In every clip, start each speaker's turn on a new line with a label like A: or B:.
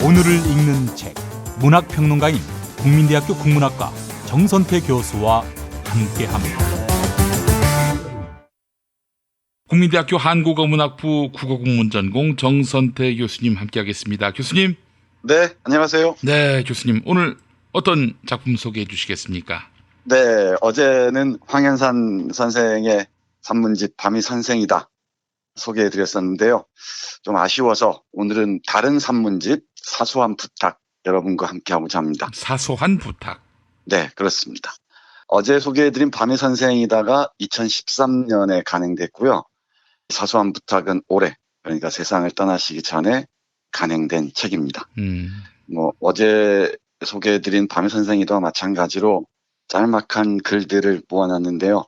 A: 오늘을 읽는 책, 문학평론가인 국민대학교 국문학과 정선태 교수와 함께합니다.
B: 국민대학교 한국어문학부 국어국문전공 정선태 교수님 함께하겠습니다. 교수님.
C: 네, 안녕하세요.
B: 네, 교수님. 오늘 어떤 작품 소개해 주시겠습니까?
C: 네, 어제는 황현산 선생의 산문집 밤이 선생이다 소개해 드렸었는데요. 좀 아쉬워서 오늘은 다른 산문집 사소한 부탁 여러분과 함께하고자 합니다.
B: 사소한 부탁.
C: 네, 그렇습니다. 어제 소개해드린 밤이 선생이다가 2013년에 간행됐고요. 사소한 부탁은 올해, 그러니까 세상을 떠나시기 전에 간행된 책입니다. 어제 소개해드린 밤의 선생이다와 마찬가지로 짤막한 글들을 모아놨는데요.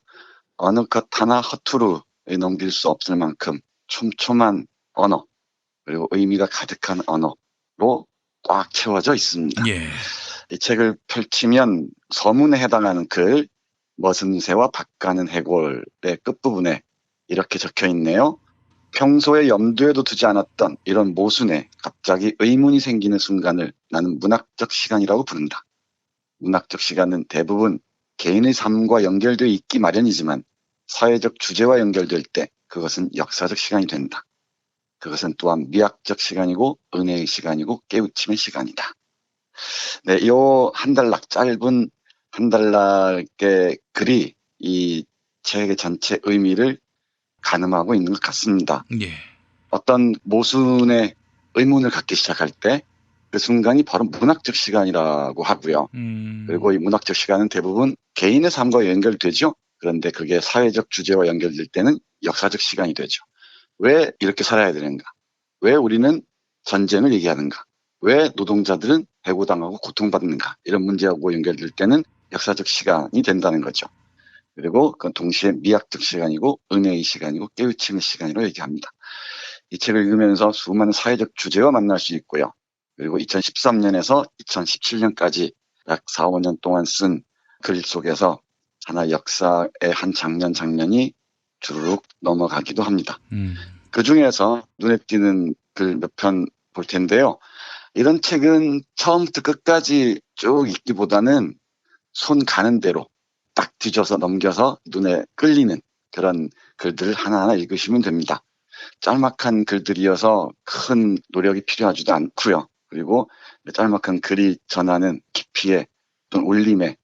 C: 어느 것 하나 허투루 넘길 수 없을 만큼 촘촘한 언어, 그리고 의미가 가득한 언어로 꽉 채워져 있습니다.
B: 예.
C: 이 책을 펼치면 서문에 해당하는 글, 머슴 새와 밭가는 해골의 끝부분에 이렇게 적혀 있네요. 평소에 염두에도 두지 않았던 이런 모순에 갑자기 의문이 생기는 순간을 나는 문학적 시간이라고 부른다. 문학적 시간은 대부분 개인의 삶과 연결되어 있기 마련이지만 사회적 주제와 연결될 때 그것은 역사적 시간이 된다. 그것은 또한 미학적 시간이고 은혜의 시간이고 깨우침의 시간이다. 네, 요 한 단락, 짧은 한 단락의 글이 이 책의 전체 의미를 가늠하고 있는 것 같습니다.
B: 예.
C: 어떤 모순의 의문을 갖기 시작할 때 그 순간이 바로 문학적 시간이라고 하고요. 그리고 이 문학적 시간은 대부분 개인의 삶과 연결되죠. 그런데 그게 사회적 주제와 연결될 때는 역사적 시간이 되죠. 왜 이렇게 살아야 되는가? 왜 우리는 전쟁을 얘기하는가? 왜 노동자들은 해고당하고 고통받는가? 이런 문제하고 연결될 때는 역사적 시간이 된다는 거죠. 그리고 그건 동시에 미학적 시간이고 은혜의 시간이고 깨우침의 시간으로 얘기합니다. 이 책을 읽으면서 수많은 사회적 주제와 만날 수 있고요. 그리고 2013년에서 2017년까지 약 4, 5년 동안 쓴 글 속에서 하나 역사의 한 장면이 주르륵 넘어가기도 합니다. 그 중에서 눈에 띄는 글 몇 편 볼 텐데요. 이런 책은 처음부터 끝까지 쭉 읽기보다는 손 가는 대로 딱 뒤져서 넘겨서 눈에 끌리는 그런 글들을 하나하나 읽으시면 됩니다. 짤막한 글들이어서 큰 노력이 필요하지도 않고요. 그리고 짤막한 글이 전하는 깊이에 또는 울림에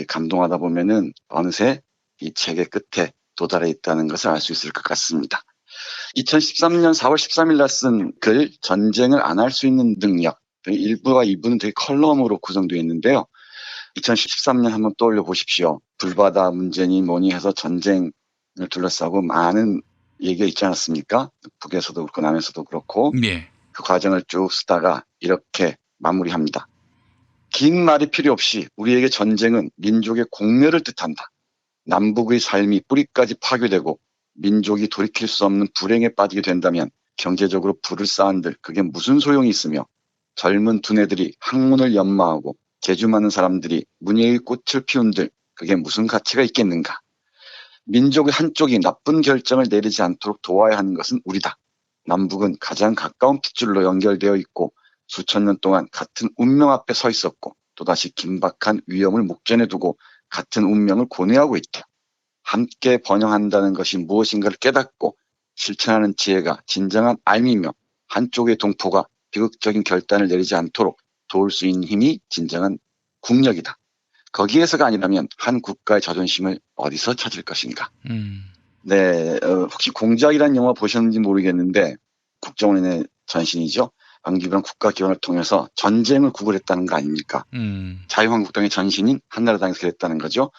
C: 감동하다 보면은 어느새 이 책의 끝에 도달해 있다는 것을 알 수 있을 것 같습니다. 2013년 4월 13일 날 쓴 글 전쟁을 안 할 수 있는 능력 1부와 2부는 되게 컬럼으로 구성되어 있는데요. 2013년 한번 떠올려 보십시오. 불바다 문제니 뭐니 해서 전쟁을 둘러싸고 많은 얘기가 있지 않았습니까? 북에서도 그렇고 남에서도 그렇고.
B: 예.
C: 그 과정을 쭉 쓰다가 이렇게 마무리합니다. 긴 말이 필요 없이 우리에게 전쟁은 민족의 공멸을 뜻한다. 남북의 삶이 뿌리까지 파괴되고 민족이 돌이킬 수 없는 불행에 빠지게 된다면 경제적으로 부를 쌓은들 그게 무슨 소용이 있으며 젊은 두뇌들이 학문을 연마하고 재주 많은 사람들이 문예의 꽃을 피운들 그게 무슨 가치가 있겠는가. 민족의 한쪽이 나쁜 결정을 내리지 않도록 도와야 하는 것은 우리다. 남북은 가장 가까운 핏줄로 연결되어 있고 수천 년 동안 같은 운명 앞에 서 있었고 또다시 긴박한 위험을 목전에 두고 같은 운명을 고뇌하고 있다. 함께 번영한다는 것이 무엇인가를 깨닫고 실천하는 지혜가 진정한 알미며 한쪽의 동포가 비극적인 결단을 내리지 않도록 도울 수 있는 힘이 진정한 국력이다. 거기에서가 아니라면 한 국가의 자존심을 어디서 찾을 것인가. 네, 혹시 공작이라는 영화 보셨는지 모르겠는데 국정원의 전신이죠. 안기부랑 국가기원을 통해서 전쟁을 구걸했다는 거 아닙니까? 자유한국당의 전신인 한나라당에서 그랬다는 거죠.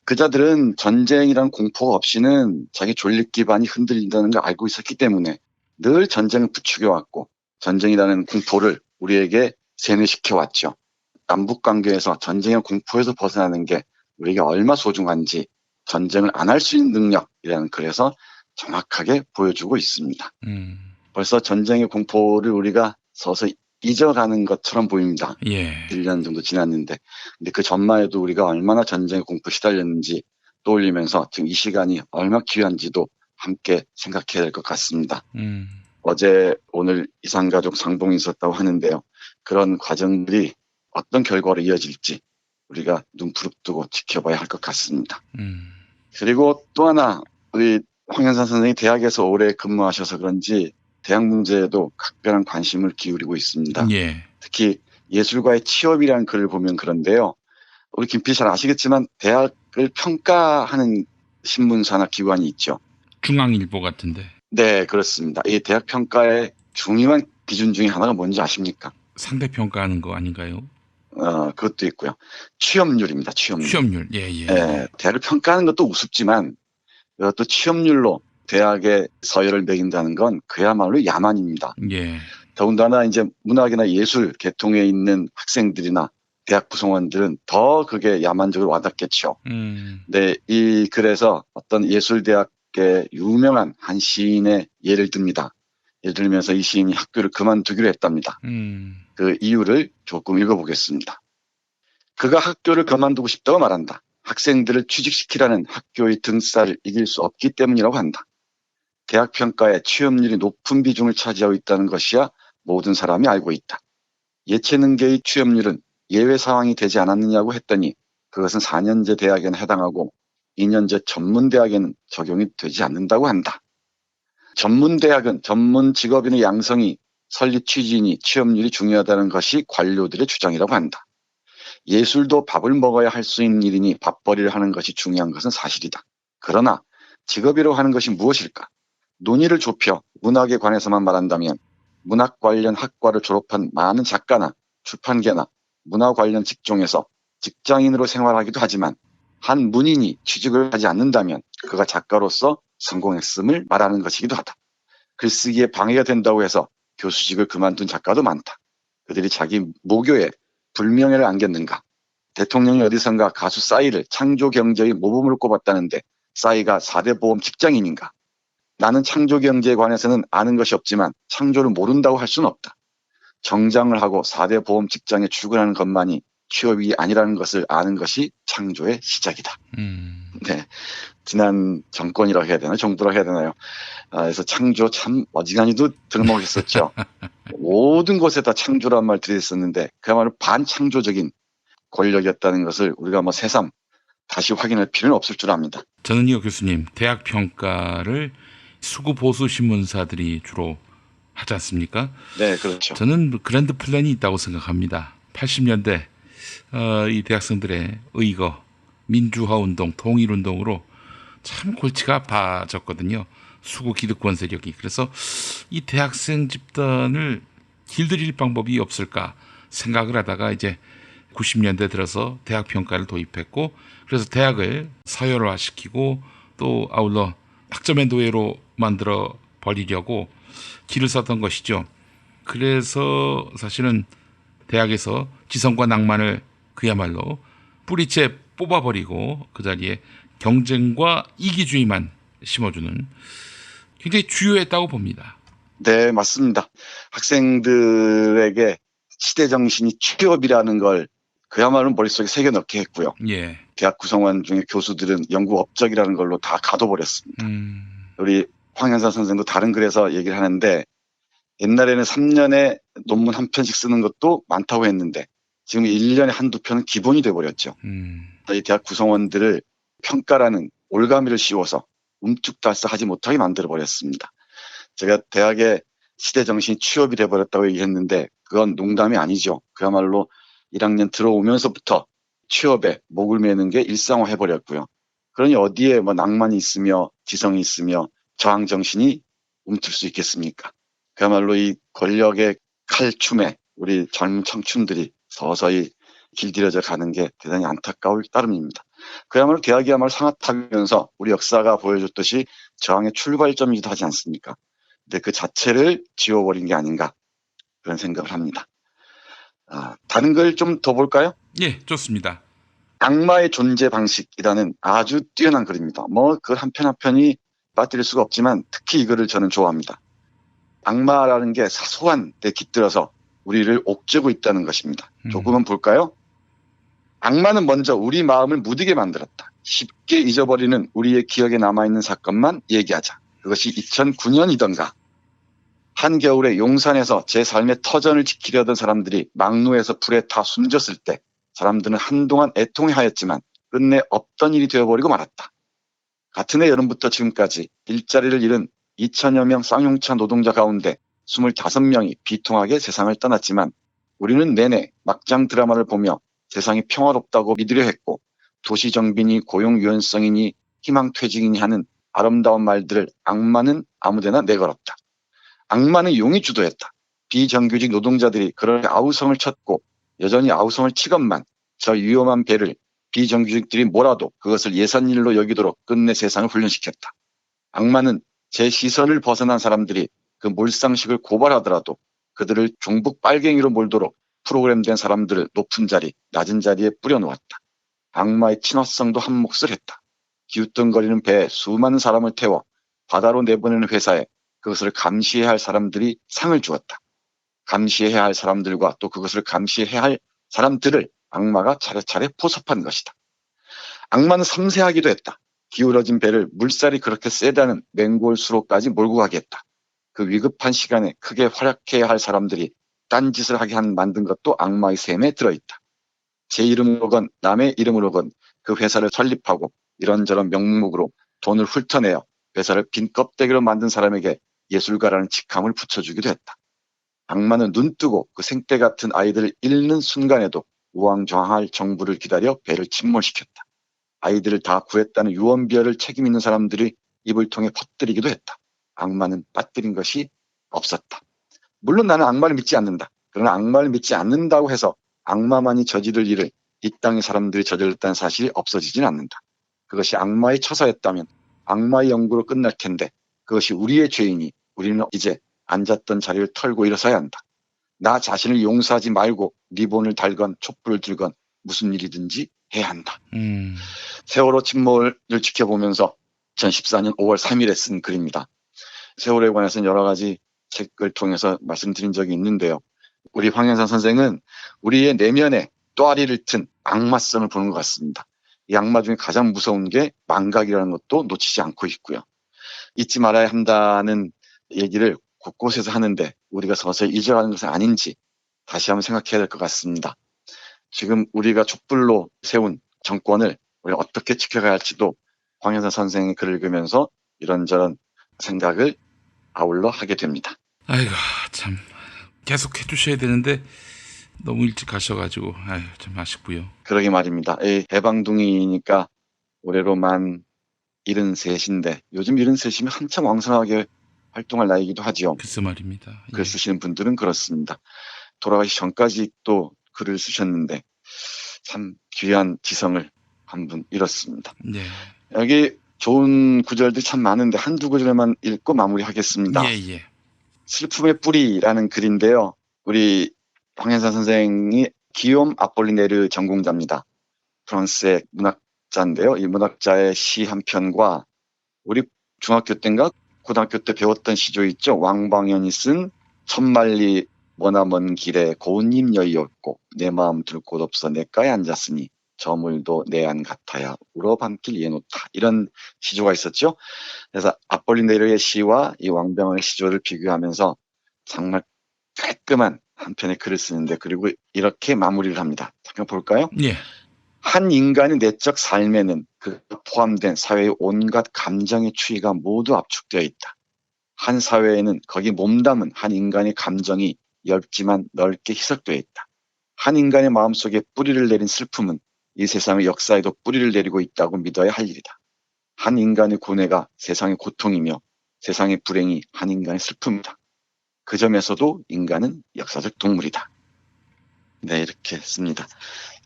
C: 그자들은 전쟁이라는 공포가 없이는 자기 존립 기반이 흔들린다는 걸 알고 있었기 때문에 늘 전쟁을 부추겨왔고 전쟁이라는 공포를 우리에게 세뇌시켜왔죠. 남북관계에서 전쟁의 공포에서 벗어나는 게 우리에게 얼마 소중한지 전쟁을 안 할 수 있는 능력이라는 글에서 정확하게 보여주고 있습니다. 벌써 전쟁의 공포를 우리가 서서히 잊어가는 것처럼 보입니다.
B: 예.
C: 1년 정도 지났는데. 근데 그 전만 해도 우리가 얼마나 전쟁의 공포에 시달렸는지 떠올리면서 지금 이 시간이 얼마나 귀한지도 함께 생각해야 될 것 같습니다. 어제 오늘 이산가족 상봉이 있었다고 하는데요. 그런 과정들이 어떤 결과로 이어질지 우리가 눈 부릅뜨고 지켜봐야 할 것 같습니다. 그리고 또 하나 우리 황현산 선생이 대학에서 오래 근무하셔서 그런지 대학 문제에도 각별한 관심을 기울이고 있습니다.
B: 예.
C: 특히 예술과의 취업이라는 글을 보면 그런데요. 우리 김필 잘 아시겠지만 대학을 평가하는 신문사나 기관이 있죠.
B: 중앙일보 같은데.
C: 네, 그렇습니다. 이 대학 평가의 중요한 기준 중에 하나가 뭔지 아십니까?
B: 상대평가하는 거 아닌가요?
C: 그것도 있고요. 취업률입니다. 취업률.
B: 취업률. 예.
C: 네, 대학을 평가하는 것도 우습지만 이것도 취업률로 대학의 서열을 매긴다는 건 그야말로 야만입니다.
B: 예.
C: 더군다나 이제 문학이나 예술 계통에 있는 학생들이나 대학 구성원들은 더 그게 야만적으로 와닿겠죠. 네, 이 글에서 어떤 예술대학의 유명한 한 시인의 예를 듭니다. 예를 들면서 이 시인이 학교를 그만두기로 했답니다. 그 이유를 조금 읽어보겠습니다. 그가 학교를 그만두고 싶다고 말한다. 학생들을 취직시키라는 학교의 등살을 이길 수 없기 때문이라고 한다. 대학 평가에 취업률이 높은 비중을 차지하고 있다는 것이야 모든 사람이 알고 있다. 예체능계의 취업률은 예외 상황이 되지 않았느냐고 했더니 그것은 4년제 대학에는 해당하고 2년제 전문대학에는 적용이 되지 않는다고 한다. 전문대학은 전문 직업인의 양성이 설립 취지이니 취업률이 중요하다는 것이 관료들의 주장이라고 한다. 예술도 밥을 먹어야 할 수 있는 일이니 밥벌이를 하는 것이 중요한 것은 사실이다. 그러나 직업이라고 하는 것이 무엇일까? 논의를 좁혀 문학에 관해서만 말한다면 문학 관련 학과를 졸업한 많은 작가나 출판계나 문화 관련 직종에서 직장인으로 생활하기도 하지만 한 문인이 취직을 하지 않는다면 그가 작가로서 성공했음을 말하는 것이기도 하다. 글쓰기에 방해가 된다고 해서 교수직을 그만둔 작가도 많다. 그들이 자기 모교에 불명예를 안겼는가? 대통령이 어디선가 가수 싸이를 창조경제의 모범으로 꼽았다는데 싸이가 4대 보험 직장인인가? 나는 창조경제에 관해서는 아는 것이 없지만 창조를 모른다고 할 수는 없다. 정장을 하고 4대 보험 직장에 출근하는 것만이 취업이 아니라는 것을 아는 것이 창조의 시작이다. 네, 지난 정권이라고 해야 되나요? 정부라고 해야 되나요? 그래서 창조 참 어지간히도 들먹했었죠. 모든 곳에다 창조란 말 들이댔었는데 그야말로 반창조적인 권력이었다는 것을 우리가 뭐 새삼 다시 확인할 필요는 없을 줄 압니다.
B: 저는요, 교수님, 대학 평가를 수구 보수 신문사들이 주로 하지 않습니까?
C: 네, 그렇죠.
B: 저는 그랜드 플랜이 있다고 생각합니다. 80년대 이 대학생들의 의거, 민주화 운동, 통일 운동으로 참 골치가 아파졌거든요. 수구 기득권 세력이. 그래서 이 대학생 집단을 길들일 방법이 없을까 생각을 하다가 이제 90년대 들어서 대학 평가를 도입했고, 그래서 대학을 서열화시키고 또 아울러 학점의 노예로 만들어 버리려고 길을 썼던 것이죠. 그래서 사실은 대학에서 지성과 낭만을 그야말로 뿌리째 뽑아버리고 그 자리에 경쟁과 이기주의만 심어주는 굉장히 주요했다고 봅니다.
C: 네, 맞습니다. 학생들에게 시대정신이 취업이라는 걸 그야말로 머릿속에 새겨넣게 했고요.
B: 예.
C: 대학 구성원 중에 교수들은 연구 업적이라는 걸로 다 가둬버렸습니다. 우리 황현산 선생도 다른 글에서 얘기를 하는데 옛날에는 3년에 논문 한 편씩 쓰는 것도 많다고 했는데 지금 1년에 한두 편은 기본이 돼버렸죠. 이 대학 구성원들을 평가라는 올가미를 씌워서 움쭉달싹하지 못하게 만들어버렸습니다. 제가 대학의 시대정신이 취업이 돼버렸다고 얘기했는데 그건 농담이 아니죠. 그야말로 1학년 들어오면서부터 취업에 목을 매는 게 일상화해버렸고요. 그러니 어디에 뭐 낭만이 있으며 지성이 있으며 저항정신이 움틀 수 있겠습니까? 그야말로 이 권력의 칼춤에 우리 젊은 청춘들이 서서히 길들여져 가는 게 대단히 안타까울 따름입니다. 그야말로 대학이야말로 상하타면서 우리 역사가 보여줬듯이 저항의 출발점이기도 하지 않습니까? 근데 그 자체를 지워버린 게 아닌가 그런 생각을 합니다. 다른 걸 좀 더 볼까요?
B: 예, 좋습니다.
C: 악마의 존재 방식이라는 아주 뛰어난 글입니다. 뭐 그 한 편 한 편이 빠뜨릴 수가 없지만 특히 이 글을 저는 좋아합니다. 악마라는 게 사소한 데 깃들어서 우리를 옥죄고 있다는 것입니다. 조금은 볼까요? 악마는 먼저 우리 마음을 무디게 만들었다. 쉽게 잊어버리는 우리의 기억에 남아있는 사건만 얘기하자. 그것이 2009년이던가. 한겨울에 용산에서 제 삶의 터전을 지키려던 사람들이 막루에서 불에 다 숨졌을 때 사람들은 한동안 애통해하였지만 끝내 없던 일이 되어버리고 말았다. 같은 해 여름부터 지금까지 일자리를 잃은 2천여 명 쌍용차 노동자 가운데 25명이 비통하게 세상을 떠났지만 우리는 내내 막장 드라마를 보며 세상이 평화롭다고 믿으려 했고 도시 정비니 고용 유연성이니 희망퇴직이니 하는 아름다운 말들을 악마는 아무데나 내걸었다. 악마는 용이 주도했다. 비정규직 노동자들이 그렇게 아우성을 쳤고 여전히 아우성을 치건만 저 위험한 배를 비정규직들이 몰아도 그것을 예산일로 여기도록 끝내 세상을 훈련시켰다. 악마는 제 시선을 벗어난 사람들이 그 몰상식을 고발하더라도 그들을 종북 빨갱이로 몰도록 프로그램된 사람들을 높은 자리, 낮은 자리에 뿌려놓았다. 악마의 친화성도 한 몫을 했다. 기웃덩거리는 배에 수많은 사람을 태워 바다로 내보내는 회사에 그것을 감시해야 할 사람들이 상을 주었다. 감시해야 할 사람들과 또 그것을 감시해야 할 사람들을 악마가 차례차례 포섭한 것이다. 악마는 섬세하기도 했다. 기울어진 배를 물살이 그렇게 세다는 맹골 수로까지 몰고 가게 했다. 그 위급한 시간에 크게 활약해야 할 사람들이 딴짓을 하게 만든 것도 악마의 셈에 들어있다. 제 이름으로건 남의 이름으로건 그 회사를 설립하고 이런저런 명목으로 돈을 훑어내어 회사를 빈 껍데기로 만든 사람에게 예술가라는 직함을 붙여주기도 했다. 악마는 눈뜨고 그 생떼 같은 아이들을 잃는 순간에도 우왕좌왕할 정부를 기다려 배를 침몰시켰다. 아이들을 다 구했다는 유언비어를 책임 있는 사람들이 입을 통해 퍼뜨리기도 했다. 악마는 빠뜨린 것이 없었다. 물론 나는 악마를 믿지 않는다. 그러나 악마를 믿지 않는다고 해서 악마만이 저지를 일을 이 땅의 사람들이 저질렀다는 사실이 없어지진 않는다. 그것이 악마의 처사였다면 악마의 연구로 끝날 텐데 그것이 우리의 죄이니 우리는 이제 앉았던 자리를 털고 일어서야 한다. 나 자신을 용서하지 말고 리본을 달건 촛불을 들건 무슨 일이든지 해야 한다. 세월호 침몰을 지켜보면서 2014년 5월 3일에 쓴 글입니다. 세월호에 관해서는 여러 가지 책을 통해서 말씀드린 적이 있는데요. 우리 황현상 선생은 우리의 내면에 또아리를 튼 악마성을 보는 것 같습니다. 이 악마 중에 가장 무서운 게 망각이라는 것도 놓치지 않고 있고요. 잊지 말아야 한다는 얘기를 곳곳에서 하는데 우리가 서서히 잊어가는 것은 아닌지 다시 한번 생각해야 될 것 같습니다. 지금 우리가 촛불로 세운 정권을 우리가 어떻게 지켜가야 할지도 황현상 선생의 글을 읽으면서 이런저런 생각을 아울러 하게 됩니다.
B: 아이고 참 계속 해주셔야 되는데 너무 일찍 가셔가지고 아유 참 아쉽고요.
C: 그러게 말입니다. 해방둥이니까 올해로 만 73인데 요즘 73이면 한참 왕성하게 활동할 나이기도 하지요.
B: 글쎄 말입니다.
C: 글 쓰시는 분들은 그렇습니다. 돌아가시 전까지 또 글을 쓰셨는데 참 귀한 지성을 한 분 잃었습니다.
B: 네.
C: 여기 좋은 구절들이 참 많은데 한두 구절만 읽고 마무리하겠습니다.
B: 예.
C: 슬픔의 뿌리라는 글인데요. 우리 황현상 선생이 기욤 아폴리네르 전공자입니다. 프랑스의 문학자인데요. 이 문학자의 시 한 편과 우리 중학교 때인가 고등학교 때 배웠던 시조 있죠. 왕방연이 쓴 천만리 머나먼 길에 고운님 여의없고 내 마음 둘 곳 없어 내가에 앉았으니 저물도 내 안 같아야 울어 밤길 예놓다. 이런 시조가 있었죠. 그래서 아폴리네르의 시와 이 왕방연의 시조를 비교하면서 정말 깔끔한 한 편의 글을 쓰는데 그리고 이렇게 마무리를 합니다. 잠깐 볼까요?
B: 예.
C: 한 인간의 내적 삶에는 그 포함된 사회의 온갖 감정의 추이가 모두 압축되어 있다. 한 사회에는 거기 몸담은 한 인간의 감정이 얇지만 넓게 희석되어 있다. 한 인간의 마음속에 뿌리를 내린 슬픔은 이 세상의 역사에도 뿌리를 내리고 있다고 믿어야 할 일이다. 한 인간의 고뇌가 세상의 고통이며 세상의 불행이 한 인간의 슬픔이다. 그 점에서도 인간은 역사적 동물이다. 네, 이렇게 씁니다.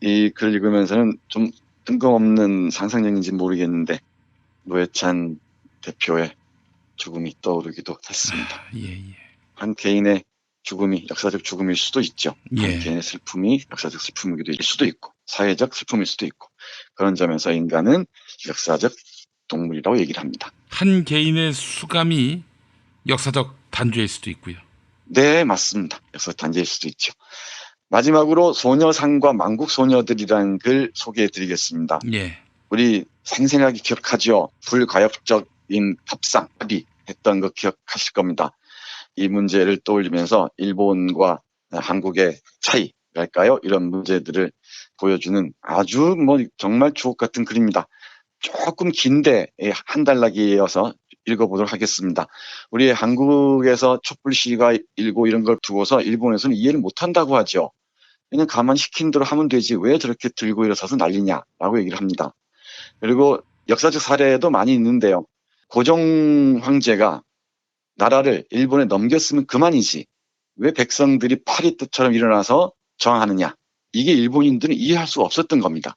C: 이 글을 읽으면서는 좀 뜬금없는 상상력인지 모르겠는데 노회찬 대표의 죽음이 떠오르기도 했습니다.
B: 예.
C: 한 개인의 죽음이 역사적 죽음일 수도 있죠.
B: 예.
C: 한 개인의 슬픔이 역사적 슬픔이기도 할 수도 있고 사회적 슬픔일 수도 있고 그런 점에서 인간은 역사적 동물이라고 얘기를 합니다.
B: 한 개인의 수감이 역사적 단죄일 수도 있고요.
C: 네, 맞습니다. 역사적 단죄일 수도 있죠. 마지막으로 소녀상과 만국소녀들이라는 글 소개해드리겠습니다.
B: 예.
C: 우리 생생하게 기억하죠. 불가역적인 협상 합의 했던 거 기억하실 겁니다. 이 문제를 떠올리면서 일본과 한국의 차이랄까요? 이런 문제들을 보여주는 아주 정말 주옥 같은 글입니다. 조금 긴데 한 달락이어서 읽어보도록 하겠습니다. 우리 한국에서 촛불 시위가 일고 이런 걸 두고서 일본에서는 이해를 못한다고 하죠. 그냥 가만히 시킨 대로 하면 되지 왜 저렇게 들고 일어서서 난리냐라고 얘기를 합니다. 그리고 역사적 사례도 많이 있는데요. 고종 황제가 나라를 일본에 넘겼으면 그만이지 왜 백성들이 파리떼처럼 일어나서 저항하느냐. 이게 일본인들은 이해할 수 없었던 겁니다.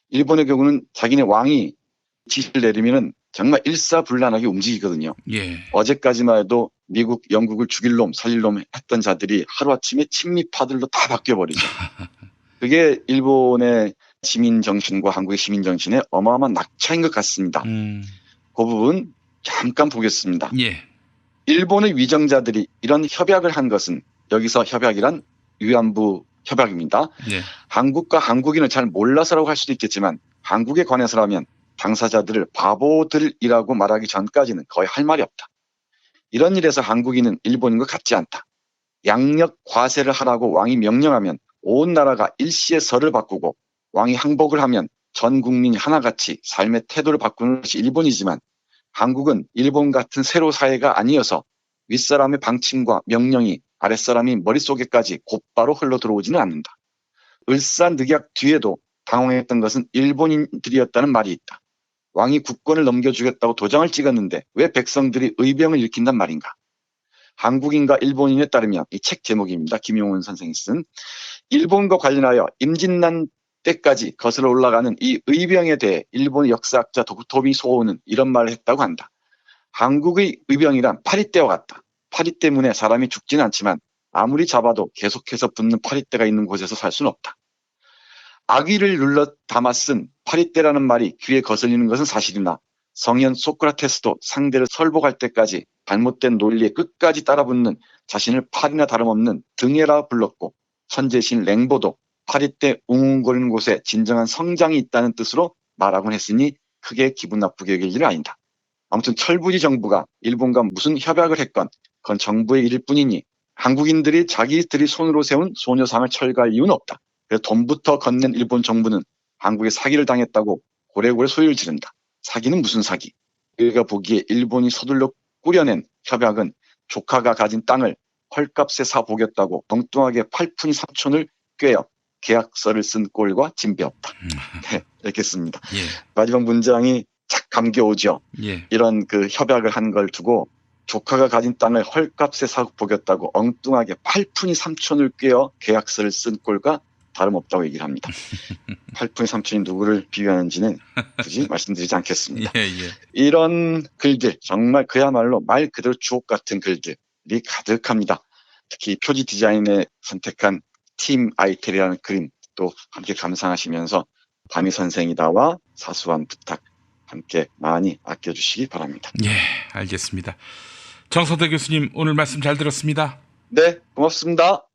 C: 일본의 경우는 자기네 왕이 지시를 내리면은 정말 일사불란하게 움직이거든요.
B: 예.
C: 어제까지만 해도 미국, 영국을 죽일 놈, 살릴 놈 했던 자들이 하루아침에 친미파들로 다 바뀌어버리죠. 그게 일본의 시민정신과 한국의 시민정신의 어마어마한 낙차인 것 같습니다. 그 부분 잠깐 보겠습니다.
B: 예.
C: 일본의 위정자들이 이런 협약을 한 것은 여기서 협약이란 위안부 협약입니다.
B: 예.
C: 한국과 한국인을 잘 몰라서라고 할 수도 있겠지만 한국에 관해서라면 당사자들을 바보들이라고 말하기 전까지는 거의 할 말이 없다. 이런 일에서 한국인은 일본인과 같지 않다. 양력 과세를 하라고 왕이 명령하면 온 나라가 일시에 설을 바꾸고 왕이 항복을 하면 전 국민이 하나같이 삶의 태도를 바꾸는 것이 일본이지만 한국은 일본 같은 세로 사회가 아니어서 윗사람의 방침과 명령이 아랫사람이 머릿속에까지 곧바로 흘러들어오지는 않는다. 을사늑약 뒤에도 당황했던 것은 일본인들이었다는 말이 있다. 왕이 국권을 넘겨주겠다고 도장을 찍었는데 왜 백성들이 의병을 일으킨단 말인가. 한국인과 일본인에 따르면 이 책 제목입니다. 김용훈 선생이 쓴 일본과 관련하여 임진난 때까지 거슬러 올라가는 이 의병에 대해 일본의 역사학자 도미 소호는 이런 말을 했다고 한다. 한국의 의병이란 파리떼와 같다. 파리 때문에 사람이 죽지는 않지만 아무리 잡아도 계속해서 붙는 파리떼가 있는 곳에서 살 수는 없다. 악의를 눌러 담아 쓴 파리떼라는 말이 귀에 거슬리는 것은 사실이나 성현 소크라테스도 상대를 설복할 때까지 잘못된 논리에 끝까지 따라붙는 자신을 팔이나 다름없는 등해라 불렀고 선제신 랭보도 파리떼 웅웅거리는 곳에 진정한 성장이 있다는 뜻으로 말하곤 했으니 크게 기분 나쁘게 여길 일은 아니다. 아무튼 철부지 정부가 일본과 무슨 협약을 했건 그건 정부의 일일 뿐이니 한국인들이 자기들이 손으로 세운 소녀상을 철거할 이유는 없다. 그래서 돈부터 건넨 일본 정부는 한국에 사기를 당했다고 고래고래 소리를 지른다. 사기는 무슨 사기? 우리가 보기에 일본이 서둘러 꾸려낸 협약은 조카가 가진 땅을 헐값에 사보겠다고 엉뚱하게 팔푼이 3촌을 꿰어 계약서를 쓴 꼴과 진배 없다. 네, 이렇게 씁니다.
B: 예.
C: 마지막 문장이 착 감겨오죠.
B: 예.
C: 이런 그 협약을 한 걸 두고 조카가 가진 땅을 헐값에 사보겠다고 엉뚱하게 팔푼이 3촌을 꿰어 계약서를 쓴 꼴과 다름없다고 얘기를 합니다. 팔푼이 3촌이 누구를 비유하는지는 굳이 말씀드리지 않겠습니다.
B: 예, 예.
C: 이런 글들 정말 그야말로 말 그대로 주옥 같은 글들이 가득합니다. 특히 표지 디자인에 선택한 팀 아이텔이라는 그림 또 함께 감상하시면서 밤이 선생이다와 사소한 부탁 함께 많이 아껴주시기 바랍니다.
B: 예, 알겠습니다. 정서대 교수님 오늘 말씀 잘 들었습니다.
C: 네, 고맙습니다.